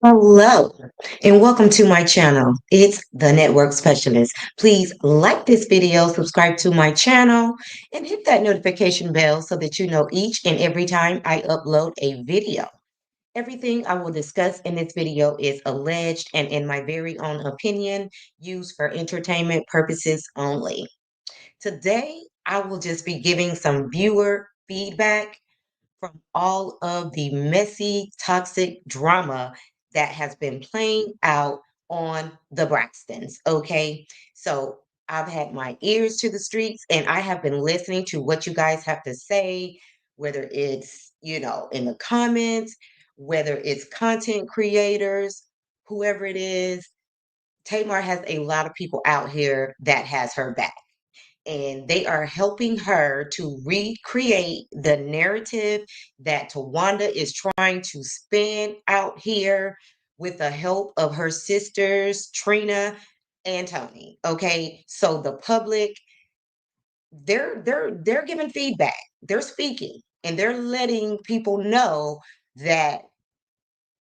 Hello, and welcome to my channel. It's the Network Specialist. Please like this video, subscribe to my channel, and hit that notification bell so that you know each and every time I upload a video. Everything I will discuss in this video is alleged and, in my very own opinion, used for entertainment purposes only. Today, I will just be giving some viewer feedback from all of the messy, toxic drama that has been playing out on the Braxtons. Okay. So I've had my ears to the streets and I have been listening to what you guys have to say, whether it's, in the comments, whether it's content creators, whoever it is. Tamar has a lot of people out here that has her back, and they are helping her to recreate the narrative that Tawanda is trying to spin out here with the help of her sisters, Trina and Tony. Okay, so the public, they're giving feedback, they're speaking, and they're letting people know that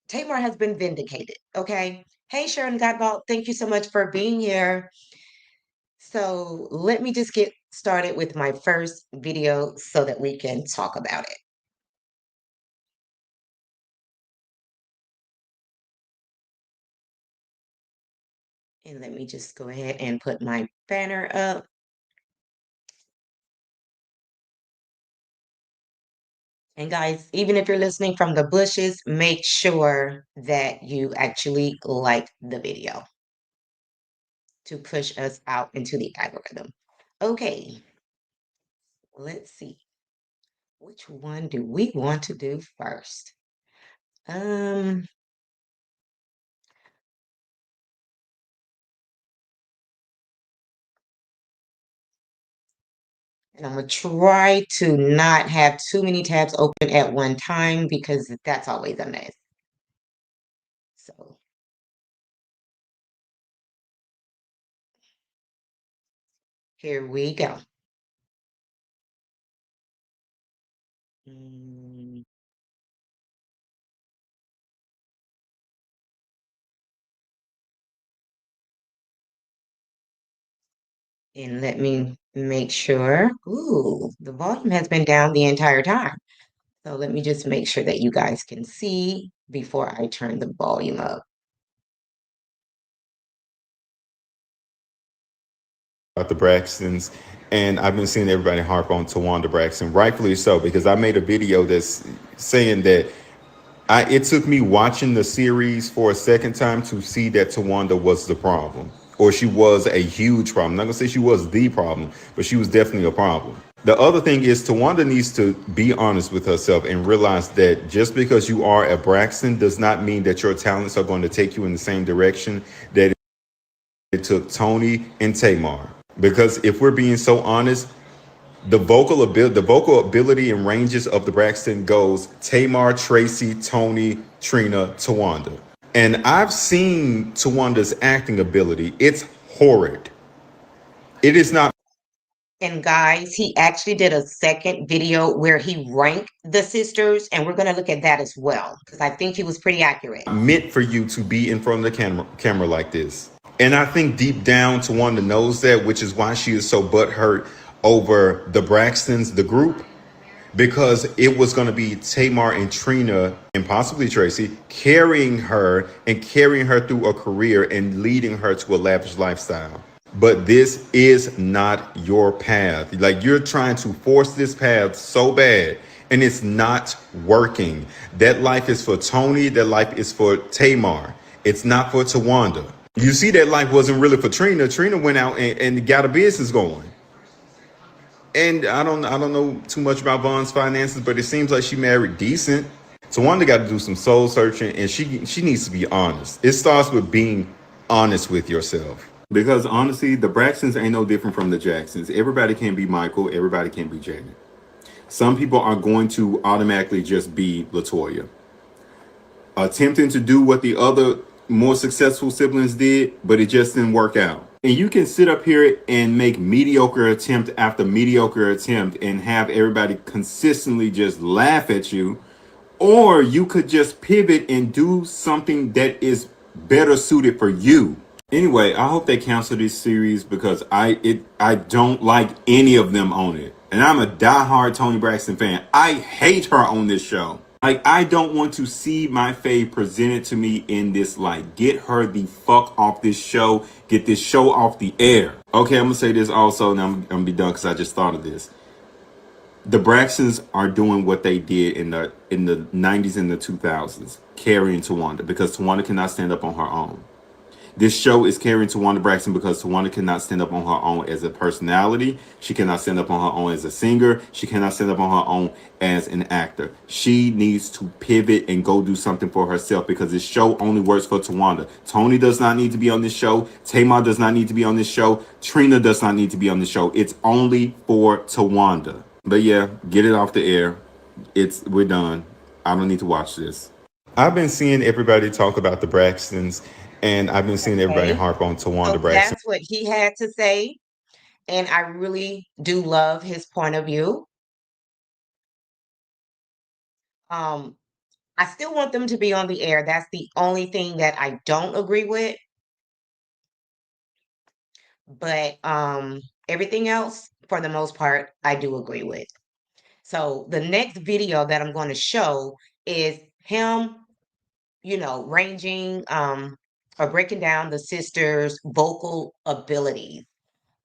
Tamar has been vindicated. Okay. Hey, Sharon Godball, thank you so much for being here. So let me just get started with my first video so that we can talk about it. And let me just go ahead and put my banner up. And guys, even if you're listening from the bushes, make sure that you actually like the video to push us out into the algorithm. Okay, let's see. Which one do we want to do first? Um, And I'm gonna try to not have too many tabs open at one time because that's always a mess. So here we go. Mm, And let me make sure. Ooh, the volume has been down the entire time. So let me just make sure that you guys can see before I turn the volume up. About the Braxtons, and I've been seeing everybody harp on Tawanda Braxton, rightfully so, because I made a video that's saying that it took me watching the series for a second time to see that Tawanda was the problem, or she was a huge problem. I'm not gonna say she was the problem, but she was definitely a problem. The other thing is Tawanda needs to be honest with herself and realize that just because you are a Braxton does not mean that your talents are going to take you in the same direction that it took Tony and Tamar. Because if we're being so honest, the vocal ability and ranges of the Braxton goes Tamar, Tracy, Tony, Trina, Tawanda. And I've seen Tawanda's acting ability. It's horrid. It is not And guys, he actually did a second video where he ranked the sisters, and we're going to look at that as well because I think he was pretty accurate. meant for you to be in front of the camera like this. And I think deep down Tawanda knows that, which is why she is so butthurt over the Braxtons, the group, because it was going to be Tamar and Trina and possibly Tracy carrying her and carrying her through a career and leading her to a lavish lifestyle. But this is not your path. Like, you're trying to force this path so bad and it's not working. That life is for Tony. That life is for Tamar. It's not for Tawanda. You see, that life wasn't really for Trina. Trina went out and got a business going. And I don't know too much about Vaughn's finances, but it seems like she married decent. Tawanda got to do some soul searching, and she needs to be honest. It starts with being honest with yourself. Because honestly, the Braxtons ain't no different from the Jacksons. Everybody can be Michael. Everybody can be Janet. Some people are going to automatically just be LaToya, attempting to do what the other more successful siblings did, but it just didn't work out. And you can sit up here and make mediocre attempt after mediocre attempt and have everybody consistently just laugh at you or you could just pivot and do something that is better suited for you. Anyway, I hope they cancel this series because I don't like any of them on it. And I'm a diehard Tony Braxton fan. I hate her on this show. Like, I don't want to see my fave presented to me in this light. Get her the fuck off this show. Get this show off the air. Okay, I'm gonna say this also, and I'm gonna be done because I just thought of this. The Braxtons are doing what they did in the 90s and the 2000s, carrying Tawanda because Tawanda cannot stand up on her own. This show is carrying Tawanda Braxton because Tawanda cannot stand up on her own as a personality. She cannot stand up on her own as a singer. She cannot stand up on her own as an actor. She needs to pivot and go do something for herself because this show only works for Tawanda. Tony does not need to be on this show. Tamar does not need to be on this show. Trina does not need to be on this show. It's only for Tawanda. But yeah, get it off the air. We're done. I don't need to watch this. I've been seeing everybody talk about the Braxtons, and I've been seeing everybody Okay. harp on Tawanda So Braxton. that's what he had to say. And I really do love his point of view. Um, I still want them to be on the air. That's the only thing that I don't agree with. But everything else, for the most part, I do agree with. So the next video that I'm going to show is him, ranging or breaking down the sisters' vocal abilities.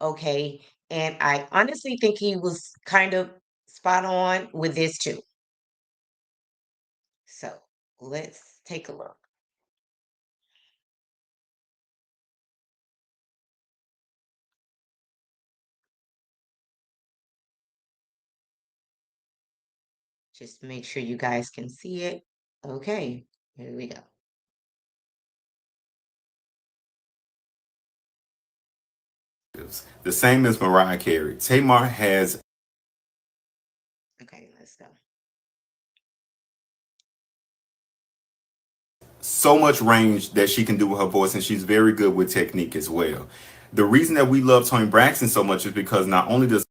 Okay. And I honestly think he was kind of spot on with this too. So let's take a look. Just make sure you guys can see it. Okay. Here we go. The same as Mariah Carey. Tamar has Okay. Let's go. so much range that she can do with her voice, and she's very good with technique as well. The reason that we love Toni Braxton so much is because not only does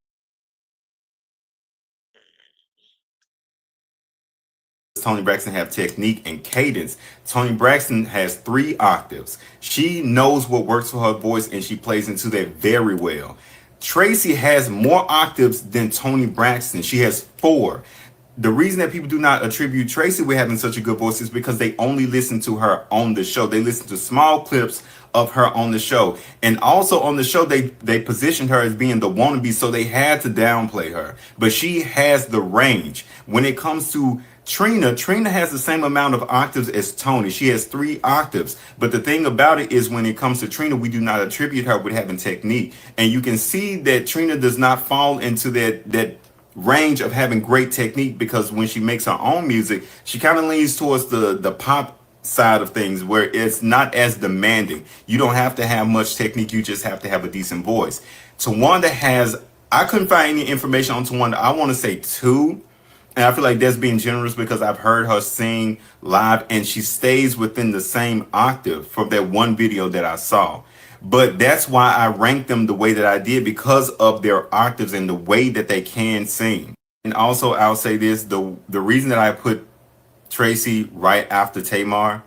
Toni Braxton have technique and cadence, Toni Braxton has 3 octaves. She knows what works for her voice and she plays into that very well. Tracy has more octaves than Toni Braxton. She has 4. The reason that people do not attribute Tracy with having such a good voice is because they only listen to her on the show. They listen to small clips of her on the show. And also on the show, they positioned her as being the wannabe, so they had to downplay her. But she has the range. When it comes to Trina has the same amount of octaves as Tony. She has 3 octaves. But the thing about it is when it comes to Trina, we do not attribute her with having technique. And you can see that Trina does not fall into that range of having great technique because when she makes her own music, she kind of leans towards the pop side of things where it's not as demanding. You don't have to have much technique, you just have to have a decent voice. Tawanda has, I couldn't find any information on Tawanda. I want to say 2. And I feel like that's being generous because I've heard her sing live and she stays within the same octave from that one video that I saw. But that's why I ranked them the way that I did because of their octaves and the way that they can sing. And also, I'll say this, the reason that I put Tracy right after Tamar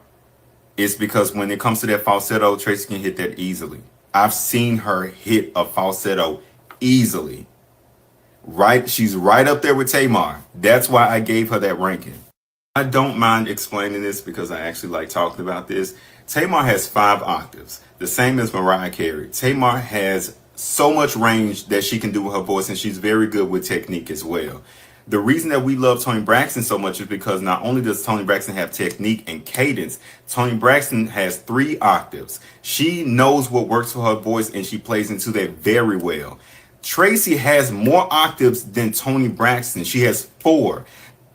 is because when it comes to that falsetto, Tracy can hit that easily. I've seen her hit a falsetto easily. Right, she's right up there with Tamar. That's why I gave her that ranking. I don't mind explaining this because I actually like talking about this. Tamar has 5 octaves, the same as Mariah Carey. Tamar has so much range that she can do with her voice, and she's very good with technique as well. The reason that we love Toni Braxton so much is because not only does Toni Braxton have technique and cadence, Toni Braxton has 3 octaves. She knows what works for her voice and she plays into that very well. Tracy has more octaves than Toni Braxton. She has 4.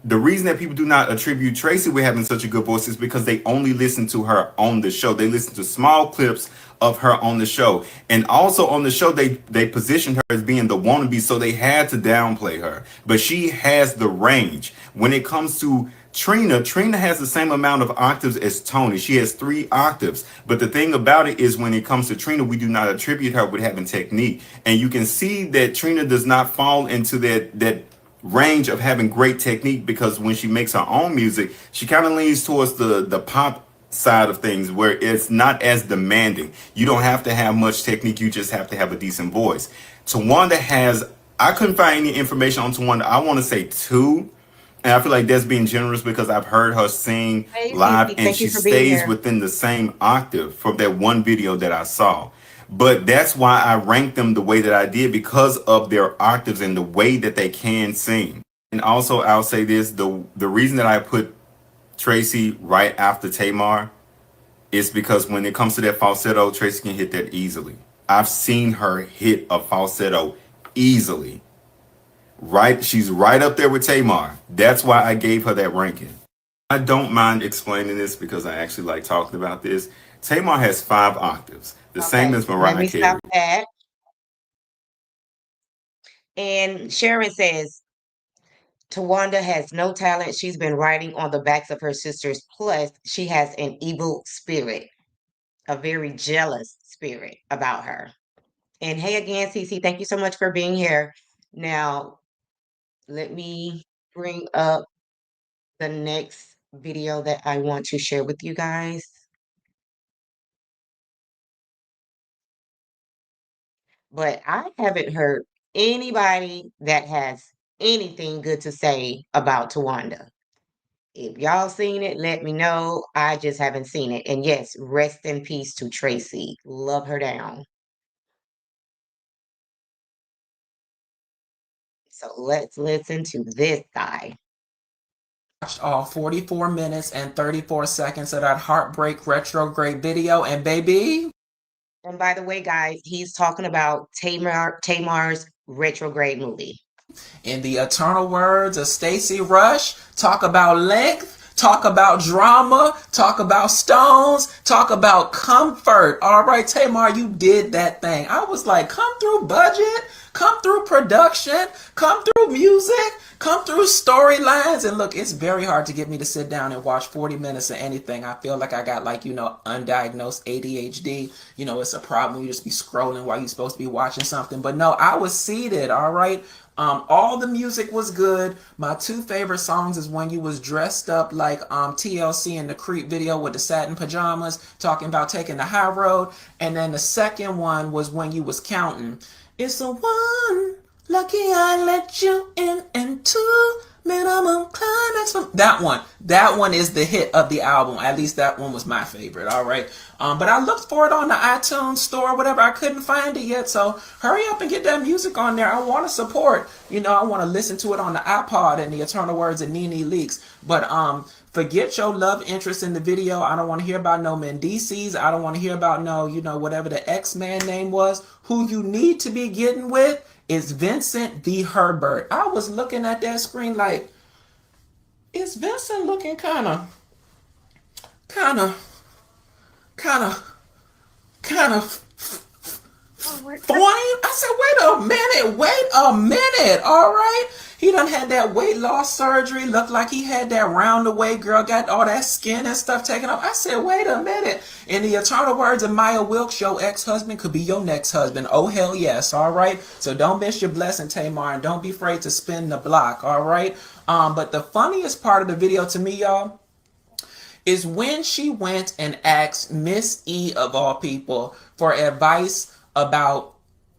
The reason that people do not attribute Tracy with having such a good voice is because they only listen to her on the show. They listen to small clips of her on the show. And also on the show, they positioned her as being the wannabe, so they had to downplay her. But she has the range. When it comes to Trina has the same amount of octaves as Tony. She has 3 octaves. But the thing about it is when it comes to Trina, we do not attribute her with having technique. And you can see that Trina does not fall into that range of having great technique, because when she makes her own music, she kind of leans towards the pop side of things, where it's not as demanding. You don't have to have much technique, you just have to have a decent voice. Tawanda has, I couldn't find any information on Tawanda. I want to say two, and I feel like that's being generous because I've heard her sing Hey, live Cece, and thank she you for being stays here. within the same octave from that one video that I saw. But that's why I ranked them the way that I did, because of their octaves and the way that they can sing. And also, I'll say this: the reason that I put Tracy right after Tamar is because when it comes to that falsetto, Tracy can hit that easily. I've seen her hit a falsetto easily. Right, she's right up there with Tamar. That's why I gave her that ranking. I don't mind explaining this because I actually like talking about this. Tamar has 5 octaves, the same Okay, as let Mariah me stop Carey. that. And Sharon says, Tawanda has no talent. She's been riding on the backs of her sisters. Plus, she has an evil spirit, a very jealous spirit about her. And hey again, Cece, thank you so much for being here. Now, let me bring up the next video that I want to share with you guys. But I haven't heard anybody that has anything good to say about Tawanda. If y'all seen it, let me know. I just haven't seen it. And yes, rest in peace to Tracy. Love her down. So let's listen to this guy. Watched all 44 minutes and 34 seconds of that heartbreak retrograde video, and baby, And by the way, guys, he's talking about Tamar's retrograde movie. in the eternal words of Stacey Rush, talk about length, talk about drama, talk about stones, talk about comfort. All right, Tamar, you did that thing. I was like, come through budget, come through production, come through music, come through storylines. And look, it's very hard to get me to sit down and watch 40 minutes of anything. I feel like I got, like, undiagnosed ADHD. It's a problem. You just be scrolling while you're supposed to be watching something. But no, I was seated, all right? All the music was good. My two favorite songs is when you was dressed up like TLC in the Creep video with the satin pajamas, talking about taking the high road. And then the second one was when you was counting. It's the one lucky I let you in, and two minimum climax from that one is the hit of the album. At least that one was my favorite. All right. But I looked for it on the iTunes store, whatever. I couldn't find it yet, so hurry up and get that music on there. I want to support. I want to listen to it on the iPod and the eternal words of Nene Leaks. But forget your love interest in the video. I don't want to hear about no Mendices. I don't want to hear about no, whatever the X-Man name was. Who you need to be getting with is Vincent the Herbert. I was looking at that screen like, is Vincent looking kind of, kind of, kind of, kind of fine? I said, wait a minute, all right? He done had that weight loss surgery, looked like he had that round-the-way girl, got all that skin and stuff taken off. I said, wait a minute. In the eternal words of Maya Wilkes, your ex-husband could be your next husband. Oh, hell yes, all right? So don't miss your blessing, Tamar, and don't be afraid to spin the block, all right? But the funniest part of the video to me, y'all, is when she went and asked Miss E, of all people, for advice about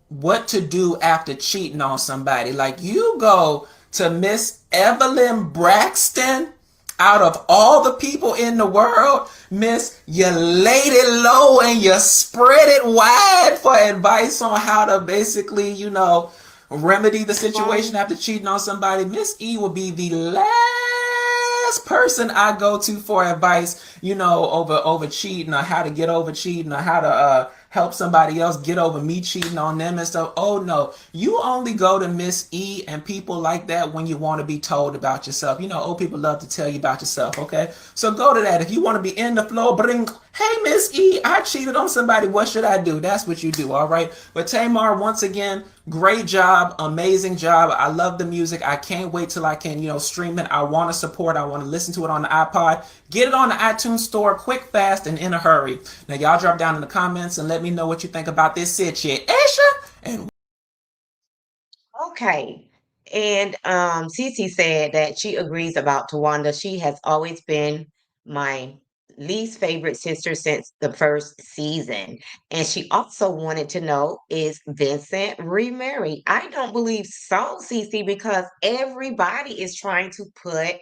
what to do after cheating on somebody. Like, you go to Miss Evelyn Braxton, out of all the people in the world, Miss, you laid it low and you spread it wide for advice on how to basically, remedy the situation after cheating on somebody. Miss E will be the last person I go to for advice, over cheating, or how to get over cheating, or how to help somebody else get over me cheating on them and stuff. Oh no, you only go to Miss E and people like that when you want to be told about yourself. Old people love to tell you about yourself, okay? So go to that. If you want to be in the flow, bring, hey Miss E, I cheated on somebody, what should I do? That's what you do, all right? But Tamar, once again, great job, amazing job. I love the music. I can't wait till I can, stream it. I want to support. I want to listen to it on the iPod. Get it on the iTunes store quick, fast, and in a hurry. Now, y'all drop down in the comments and let me know what you think about this situation. And Okay. And Cece said that she agrees about Tawanda. She has always been my least favorite sister since the first season. And she also wanted to know, is Vincent remarried? I don't believe so, Cece, because everybody is trying to put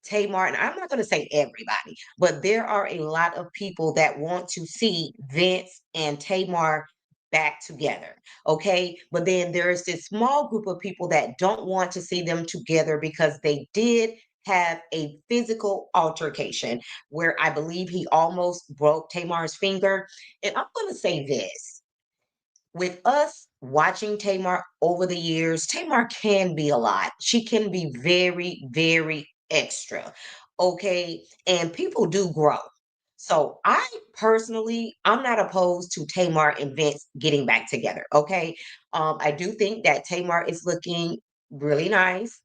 Tamar, and I'm not going to say everybody, but there are a lot of people that want to see Vince and Tamar back together. Okay. But then there's this small group of people that don't want to see them together because they did have a physical altercation where I believe he almost broke Tamar's finger. And I'm going to say this, with us watching Tamar over the years, Tamar can be a lot. She can be very, very extra. Okay. And people do grow. So I personally, I'm not opposed to Tamar and Vince getting back together. Okay. I do think that Tamar is looking really nice.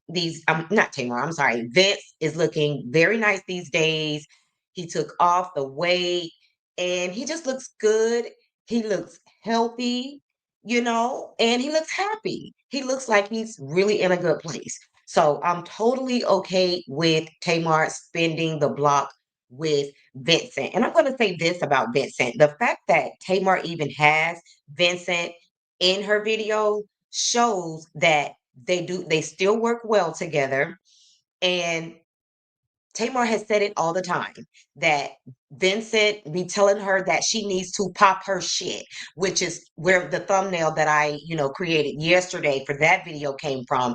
Not Tamar, I'm sorry. Vince is looking very nice these days. He took off the weight and he just looks good. He looks healthy, and he looks happy. He looks like he's really in a good place. So I'm totally okay with Tamar spending the block with Vincent. And I'm going to say this about Vincent. The fact that Tamar even has Vincent in her video shows that they still work well together. And Tamar has said it all the time that Vincent be telling her that she needs to pop her shit, which is where the thumbnail that I, created yesterday for that video came from.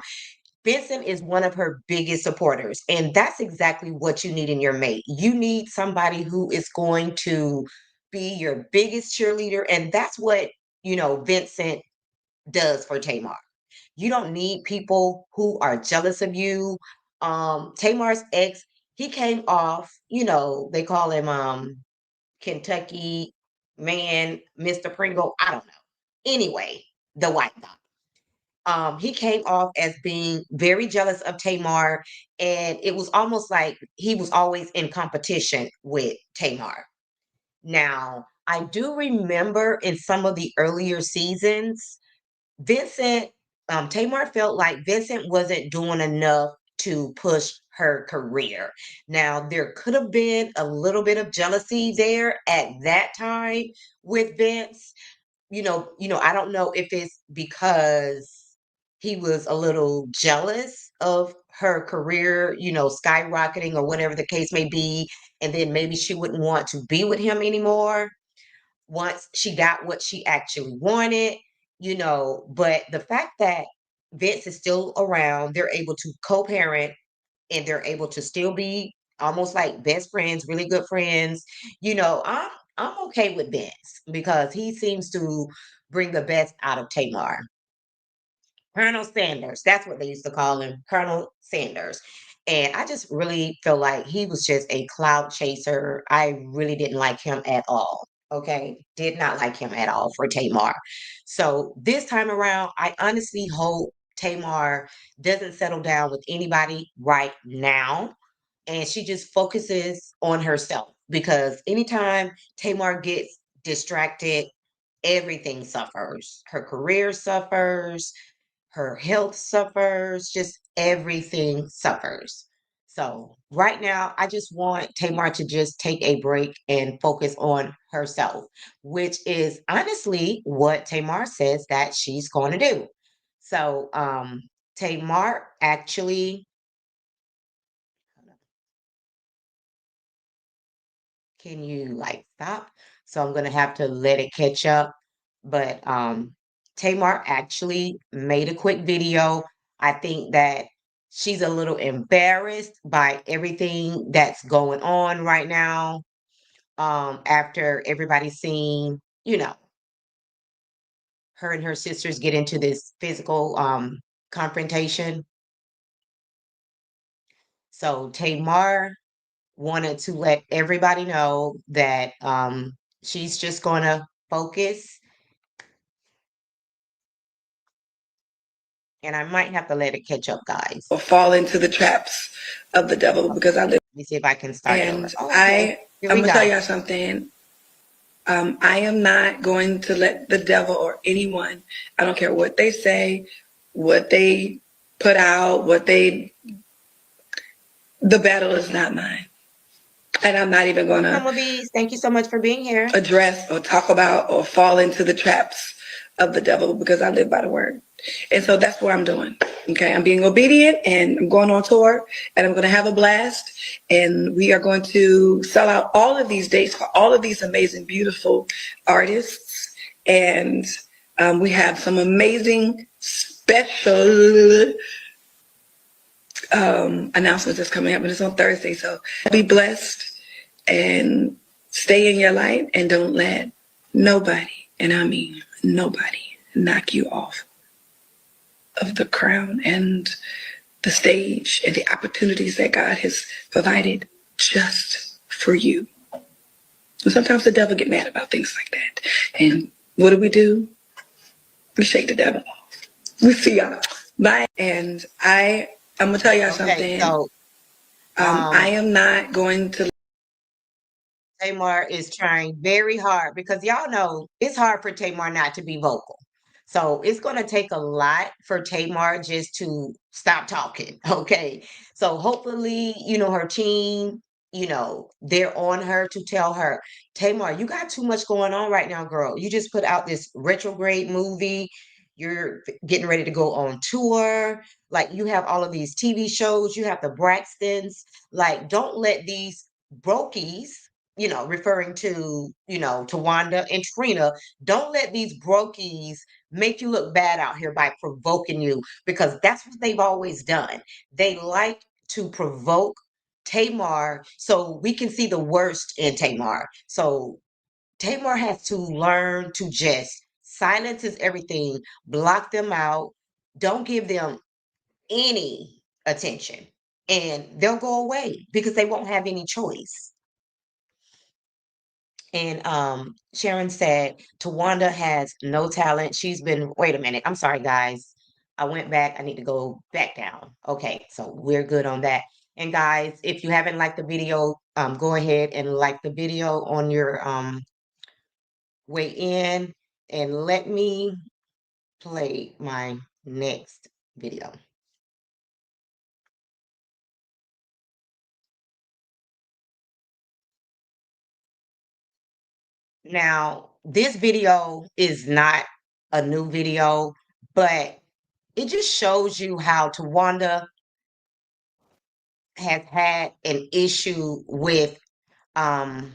Vincent is one of her biggest supporters, and that's exactly what you need in your mate. You need somebody who is going to be your biggest cheerleader, and that's what, Vincent does for Tamar. You don't need people who are jealous of you. Tamar's ex, he came off, they call him Kentucky man, Mr. Pringle. I don't know. Anyway, the white guy. He came off as being very jealous of Tamar, and it was almost like he was always in competition with Tamar. Now, I do remember in some of the earlier seasons, Vincent, Tamar felt like Vincent wasn't doing enough to push her career. Now, there could have been a little bit of jealousy there at that time with Vince. I don't know if it's because he was a little jealous of her career, skyrocketing or whatever the case may be. And then maybe she wouldn't want to be with him anymore once she got what she actually wanted, but the fact that Vince is still around, they're able to co-parent and they're able to still be almost like best friends, really good friends. I'm okay with Vince because he seems to bring the best out of Tamar. Colonel Sanders. That's what they used to call him, Colonel Sanders. And I just really feel like he was just a cloud chaser. I really didn't like him at all. Okay. Did not like him at all for Tamar. So this time around, I honestly hope Tamar doesn't settle down with anybody right now. And she just focuses on herself because anytime Tamar gets distracted, everything suffers. Her career suffers, her health suffers, just everything suffers. So right now, I just want Tamar to just take a break and focus on herself, which is honestly what Tamar says that she's going to do. So Tamar actually, can you like stop? So I'm gonna have to let it catch up. But Tamar actually made a quick video. I think that she's a little embarrassed by everything that's going on right now. After everybody's seen, her and her sisters get into this physical confrontation. So Tamar wanted to let everybody know that she's just gonna focus, and I might have to let it catch up, guys. Or fall into the traps of the devil Okay, because I live. let me see if I can start it over. And Oh, okay, here I'm we gonna tell go. y'all something. I am not going to let the devil or anyone, I don't care what they say, what they put out, the battle is not mine. And I'm not even going to Some of these, thank you so much for being here. address or talk about or fall into the traps of the devil because I live by the word. And so that's what I'm doing. Okay. I'm being obedient and I'm going on tour and I'm going to have a blast. And we are going to sell out all of these dates for all of these amazing, beautiful artists. And we have some amazing special announcements that's coming up, and it's on Thursday. So be blessed and stay in your light and don't let nobody, and I mean nobody, knock you off of the crown and the stage and the opportunities that God has provided just for you. And sometimes the devil get mad about things like that. And what do? We shake the devil off. We see y'all. Bye. And I'm gonna tell y'all Okay, something. so I am not going to. Tamar is trying very hard because y'all know it's hard for Tamar not to be vocal. So it's going to take a lot for Tamar just to stop talking. Okay. So hopefully, her team, they're on her to tell her, Tamar, you got too much going on right now, girl. You just put out this retrograde movie. You're getting ready to go on tour. Like you have all of these TV shows. You have the Braxtons. Like, don't let these brokies, referring to, to Wanda and Trina, don't let these brokies make you look bad out here by provoking you because that's what they've always done. They like to provoke Tamar so we can see the worst in Tamar. So Tamar has to learn to just silence is everything, block them out, don't give them any attention, and they'll go away because they won't have any choice. And Sharon said, Tawanda has no talent. She's been, wait a minute. I'm sorry, guys. I went back. I need to go back down. Okay, so we're good on that. And guys, if you haven't liked the video, go ahead and like the video on your way in. And let me play my next video. Now, this video is not a new video, but it just shows you how Tawanda has had an issue with and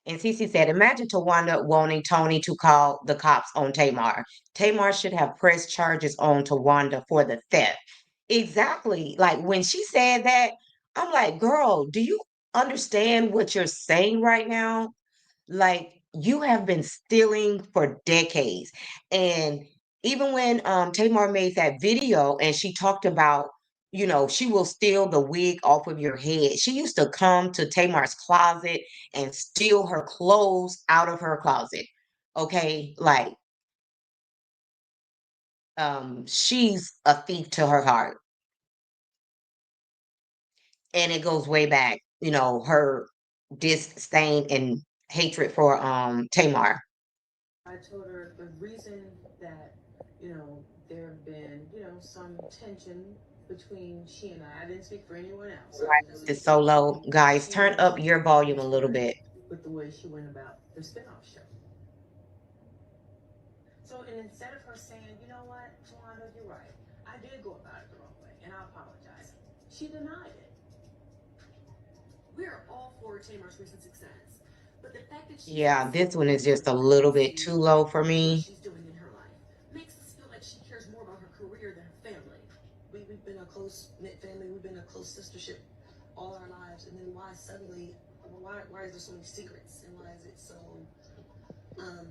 Cece said, imagine Tawanda wanting Tony to call the cops on Tamar. Tamar should have pressed charges on Tawanda for the theft. Exactly. Like when she said that, I'm like, girl, do you understand what you're saying right now? Like you have been stealing for decades. And even when Tamar made that video and she talked about, she will steal the wig off of your head. She used to come to Tamar's closet and steal her clothes out of her closet. Okay, like she's a thief to her heart. And it goes way back, her disdain and hatred for Tamar. I told her the reason that, there have been, some tension between she and I didn't speak for anyone else, obviously. It's so low. Guys, She turn was up your volume a little bit. with the way she went about the spinoff show. So, and instead of her saying, you know what, Tawanda, you're right, I did go about it the wrong way, and I apologize, she denied it. We're all for Tamar's recent success, but the fact that she's Yeah, this one is just a little bit too low for what me. she's doing in her life makes us feel like she cares more about her career than her family. We've been a close knit family. We've been a close sistership all our lives, and then why suddenly? Why is there so many secrets, and why is it so um,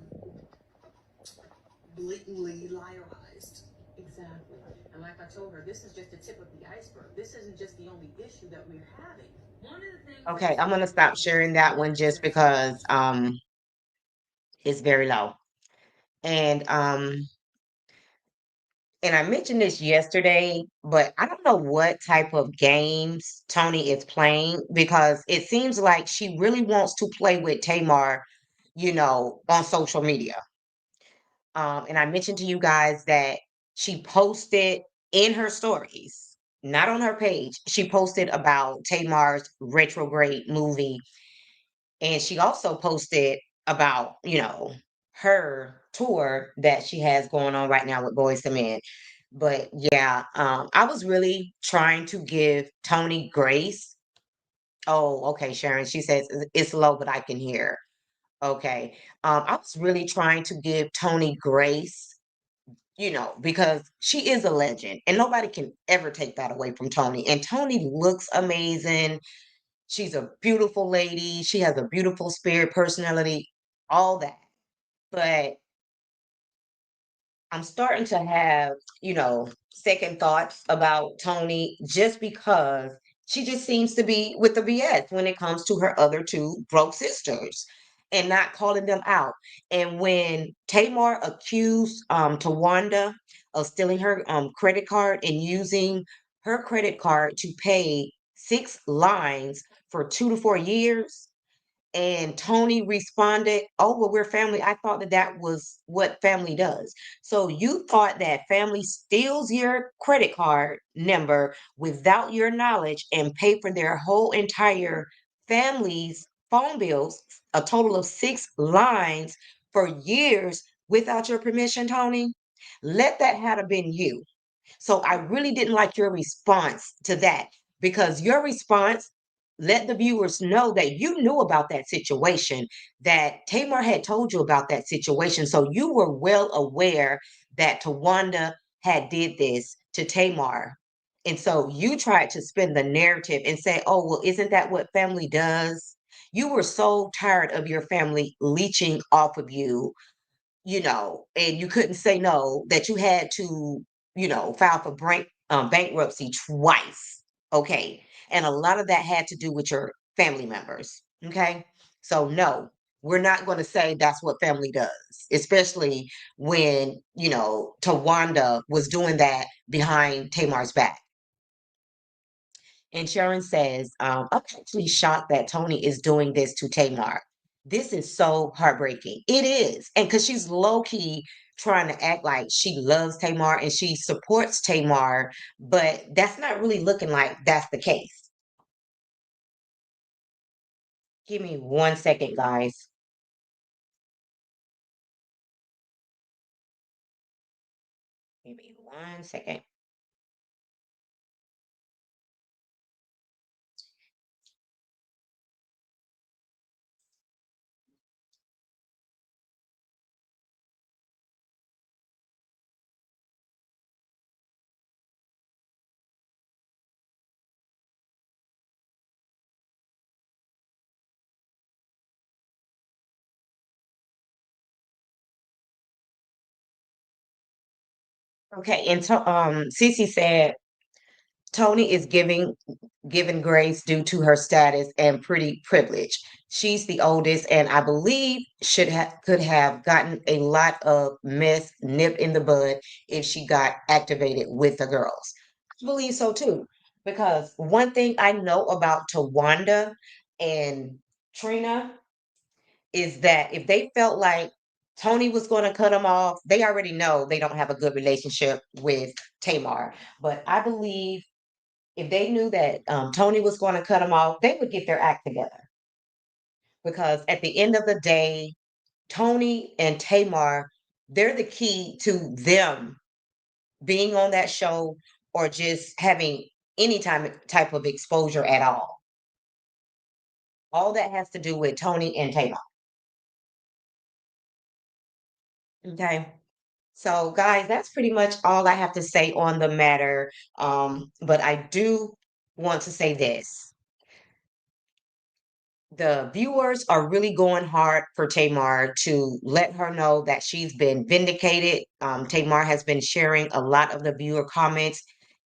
blatantly liarized? Exactly. And like I told her, this is just the tip of the iceberg. This isn't just the only issue that we're having. One of the things. Okay, I'm gonna stop sharing that one just because it's very low. And and I mentioned this yesterday, but I don't know what type of games Tony is playing because it seems like she really wants to play with Tamar, on social media. And I mentioned to you guys that she posted in her stories, not on her page. She posted about Tamar's retrograde movie, and she also posted about, her tour that she has going on right now with Boys to Men. But yeah, I was really trying to give Tony grace. Oh, okay, Sharon. She says it's low, but I can hear. Okay. I was really trying to give Tony grace, because she is a legend and nobody can ever take that away from Tony. And Tony looks amazing. She's a beautiful lady. She has a beautiful spirit, personality, all that. But I'm starting to have, second thoughts about Tony just because she just seems to be with the BS when it comes to her other two broke sisters and not calling them out. And when Tamar accused Tawanda of stealing her credit card and using her credit card to pay 6 lines for 2 to 4 years, and Tony responded, "Oh, well, we're family. I thought that that was what family does." So you thought that family steals your credit card number without your knowledge and pay for their whole entire family's phone bills, a total of 6 lines for years without your permission, Tony? Let that have been you. So I really didn't like your response to that, because your response let the viewers know that you knew about that situation, that Tamar had told you about that situation. So you were well aware that Tawanda had did this to Tamar. And so you tried to spin the narrative and say, "Oh, well, isn't that what family does?" You were so tired of your family leeching off of you, and you couldn't say no, that you had to, file for bankruptcy twice. Okay. And a lot of that had to do with your family members. Okay. So, no, we're not going to say that's what family does, especially when, Tawanda was doing that behind Tamar's back. And Sharon says, I'm actually shocked that Tony is doing this to Tamar. This is so heartbreaking. It is. And because she's low key trying to act like she loves Tamar and she supports Tamar, but that's not really looking like that's the case. Give me 1 second, guys. Give me 1 second. Okay. And Cece said, Tony is given grace due to her status and pretty privilege. She's the oldest, and I believe could have gotten a lot of mess nipped in the bud if she got activated with the girls. I believe so too, because one thing I know about Tawanda and Trina is that if they felt like Tony was going to cut them off, they already know they don't have a good relationship with Tamar. But I believe if they knew that Tony was going to cut them off, they would get their act together. Because at the end of the day, Tony and Tamar, they're the key to them being on that show or just having any type of exposure at all. All that has to do with Tony and Tamar. Okay. So, guys, that's pretty much all I have to say on the matter. But I do want to say this: the viewers are really going hard for Tamar to let her know that she's been vindicated. Tamar has been sharing a lot of the viewer comments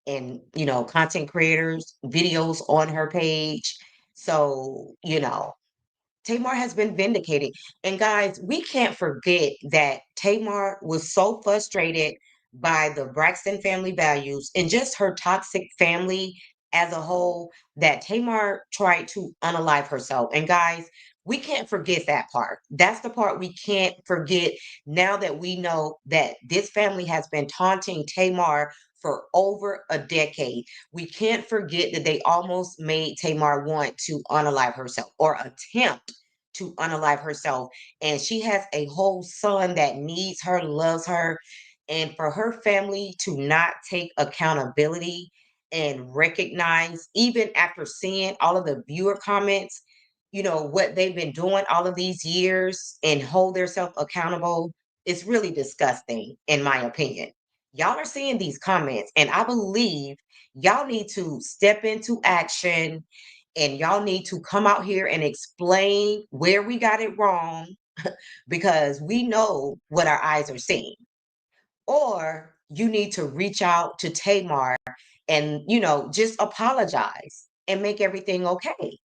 and, content creators videos on her page. So, Tamar has been vindicated. And guys, we can't forget that Tamar was so frustrated by the Braxton family values and just her toxic family as a whole that Tamar tried to unalive herself. And guys, we can't forget that part. That's the part we can't forget now that we know that this family has been taunting Tamar for over a decade. We can't forget that they almost made Tamar want to unalive herself or attempt to unalive herself. And she has a whole son that needs her, loves her. And for her family to not take accountability and recognize, even after seeing all of the viewer comments, what they've been doing all of these years and hold themselves accountable, is really disgusting, in my opinion. Y'all are seeing these comments, and I believe y'all need to step into action and y'all need to come out here and explain where we got it wrong because we know what our eyes are seeing. Or you need to reach out to Tamar and, just apologize and make everything okay.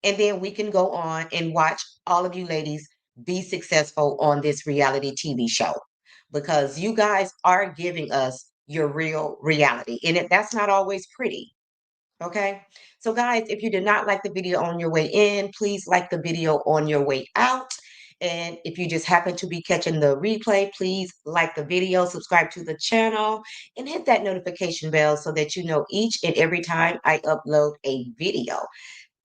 And then we can go on and watch all of you ladies be successful on this reality TV show because you guys are giving us your real reality. And that's not always pretty. Okay. So, guys, if you did not like the video on your way in, please like the video on your way out. And if you just happen to be catching the replay, please like the video, subscribe to the channel, and hit that notification bell so that you know each and every time I upload a video.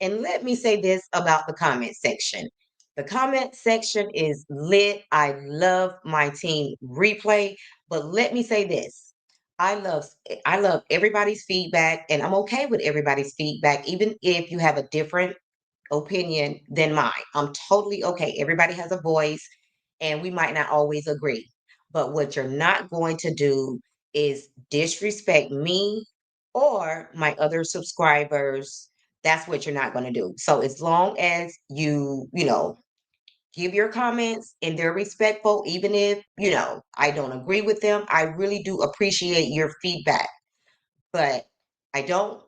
And let me say this about the comment section. The comment section is lit. I love my team replay, but let me say this. I love everybody's feedback and I'm okay with everybody's feedback even if you have a different opinion than mine. I'm totally okay. Everybody has a voice and we might not always agree. But what you're not going to do is disrespect me or my other subscribers. That's what you're not going to do. So as long as you give your comments and they're respectful, even if, I don't agree with them, I really do appreciate your feedback. But I don't,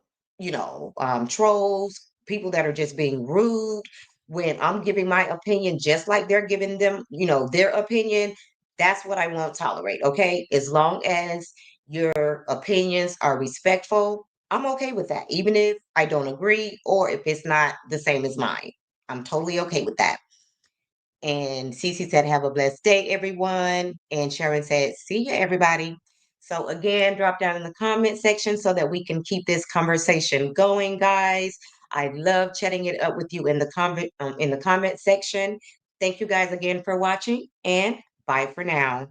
trolls, people that are just being rude when I'm giving my opinion, just like they're giving them, their opinion. That's what I won't tolerate. Okay. As long as your opinions are respectful, I'm okay with that. Even if I don't agree or if it's not the same as mine, I'm totally okay with that. And Cece said, have a blessed day, everyone. And Sharon said, see you, everybody. So again, drop down in the comment section so that we can keep this conversation going, guys. I love chatting it up with you in the comment section. Thank you guys again for watching and bye for now.